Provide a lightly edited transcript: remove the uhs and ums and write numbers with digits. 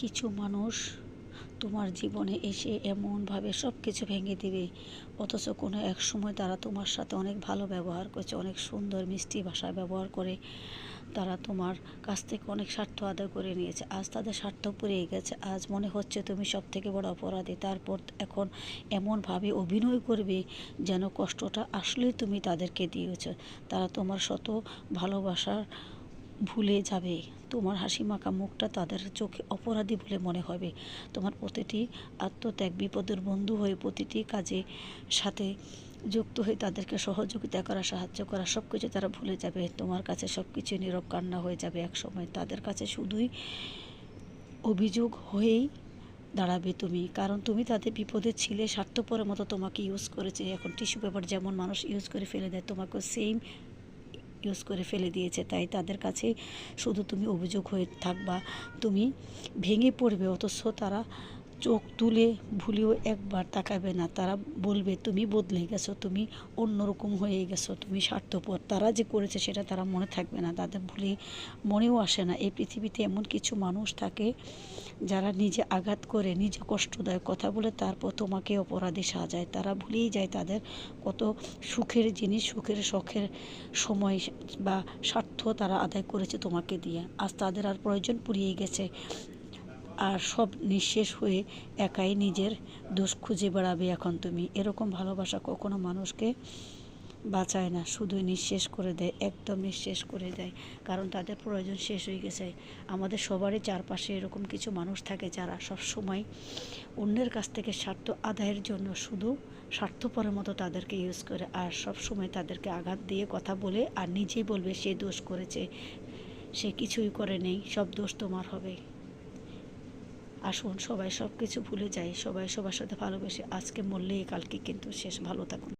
কিছু মানুষ তোমার জীবনে এসে এমনভাবে সব কিছু ভেঙে দিবে, অথচ কোনো এক সময় তারা তোমার সাথে অনেক ভালো ব্যবহার করেছে, অনেক সুন্দর মিষ্টি ভাষা ব্যবহার করে তারা তোমার কাছ থেকে অনেক স্বার্থ আদায় করে নিয়েছে। আজ তাদের স্বার্থ পুড়িয়ে গেছে, আজ মনে হচ্ছে তুমি সব থেকে বড় অপরাধী। তারপর এখন এমনভাবে অভিনয় করবে যেন কষ্টটা আসলেই তুমি তাদেরকে দিয়েছ। তারা তোমার শত ভালোবাসার ভুলে যাবে, তোমার হাসি মাখা মুখটা তাদের চোখে অপরাধী বলে মনে হবে। তোমার প্রতিটি আত্মত্যাগ বিপদের বন্ধু হয়ে প্রতিটি কাজে সাথে যুক্ত হয়ে তাদেরকে সহযোগিতা করা, সাহায্য করা, সব কিছু তারা ভুলে যাবে। তোমার কাছে সব কিছু নীরব কান্না হয়ে যাবে একসময়। তাদের কাছে শুধুই অভিযোগ হয়েই দাঁড়াবে তুমি, কারণ তুমি তাদের বিপদে ছিলে। স্বার্থপরের মতো তোমাকে ইউজ করেছে। এখন টিস্যু পেপার যেমন মানুষ ইউজ করে ফেলে দেয়, তোমাকেও সেম ইউজ করে ফেলে দিয়েছে। তাই তাদের কাছে শুধু তুমি অভিযোগ হয়ে থাকবা, তুমি ভেঙে পড়বে, অথচ তারা চোখ তুলে ভুলেও একবার তাকাবে না। তারা বলবে তুমি বদলে গেছো, তুমি অন্যরকম হয়ে গেছো, তুমি স্বার্থপর। তারা যে করেছে সেটা তারা মনে থাকবে না, তাদের ভুলে মনেও আসে না। এই পৃথিবীতে এমন কিছু মানুষ থাকে যারা নিজে আঘাত করে, নিজে কষ্ট দেয়, কথা বলে, তারপর তোমাকে অপরাধী সাজায়। তারা ভুলেই যায় তাদের কত সুখের জিনিস, সুখের শখের সময় বা স্বার্থ তারা আদায় করেছে তোমাকে দিয়ে। আজ তাদের আর প্রয়োজন ফুরিয়ে গেছে, আর সব নিঃশেষ হয়ে একাই নিজের দোষ খুঁজে বেড়াবে এখন তুমি। এরকম ভালোবাসা কখনো মানুষকে বাঁচায় না, শুধুই নিঃশেষ করে দেয়, একদম নিঃশেষ করে দেয়, কারণ তাদের প্রয়োজন শেষ হয়ে গেছে। আমাদের সবারই চারপাশে এরকম কিছু মানুষ থাকে যারা সব সময় অন্যের কাছ থেকে স্বার্থ আদায়ের জন্য শুধু স্বার্থপরের মতো তাদেরকে ইউজ করে, আর সব সময় তাদেরকে আঘাত দিয়ে কথা বলে, আর নিজেই বলবে সে দোষ করেছে। সে কিছুই করে নেই, সব দোষ তোমার হবে। আসুন সবাই সব কিছু ভুলে যাই, সবাই সবার সাথে ভালোবেসে আজকে মরলেই কালকে কিন্তু শেষ। ভালো থাকুন।